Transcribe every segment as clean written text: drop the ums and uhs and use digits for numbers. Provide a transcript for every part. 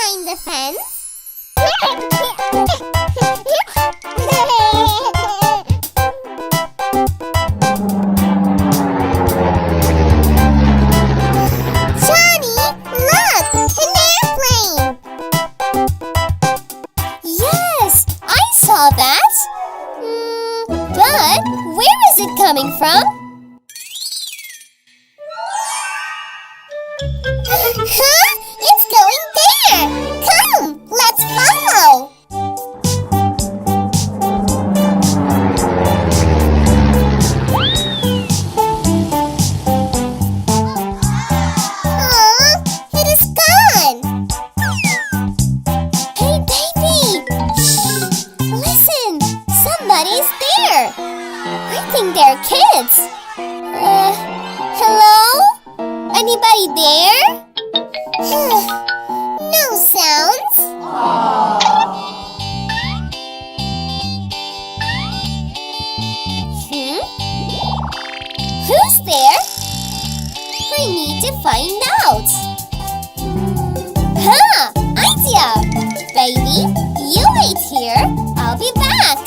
behind the fence. Johnny, look! An airplane! Yes, I saw that. But where is it coming from? Huh? It's going there! Come, let's follow! Aw, it is gone! Hey, baby! Shh! Listen! Somebody's there! I think they're kids! Hello? Anybody there? No sounds. Who's there? I need to find out. Idea! Baby, you wait here. I'll be back.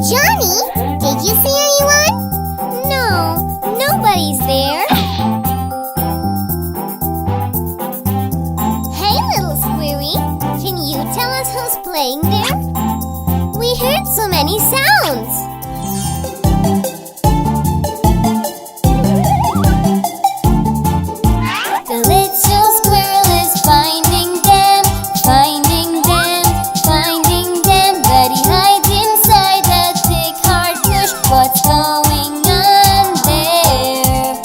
Johnny, did you see anyone? No, nobody's there. Hey, little squirrel, can you tell us who's playing there? We heard so many sounds. The little squirrel is finding them, but he hides inside the thick hard bush. What's going on there?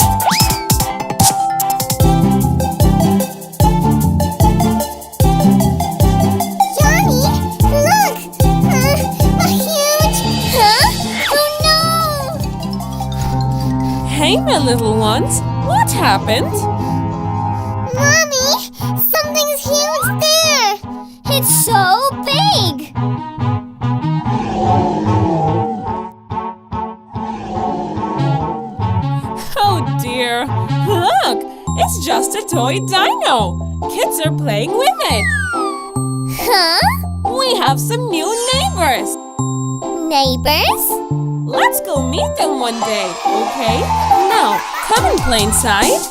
Johnny, look! A huge... Oh no! Hey, my little ones, what happened? Mommy, something's huge there! It's so big! Oh dear, look, it's just a toy dino. Kids are playing with it. Huh? We have some new neighbors. Neighbors? Let's go meet them one day, okay? Now, come and play inside.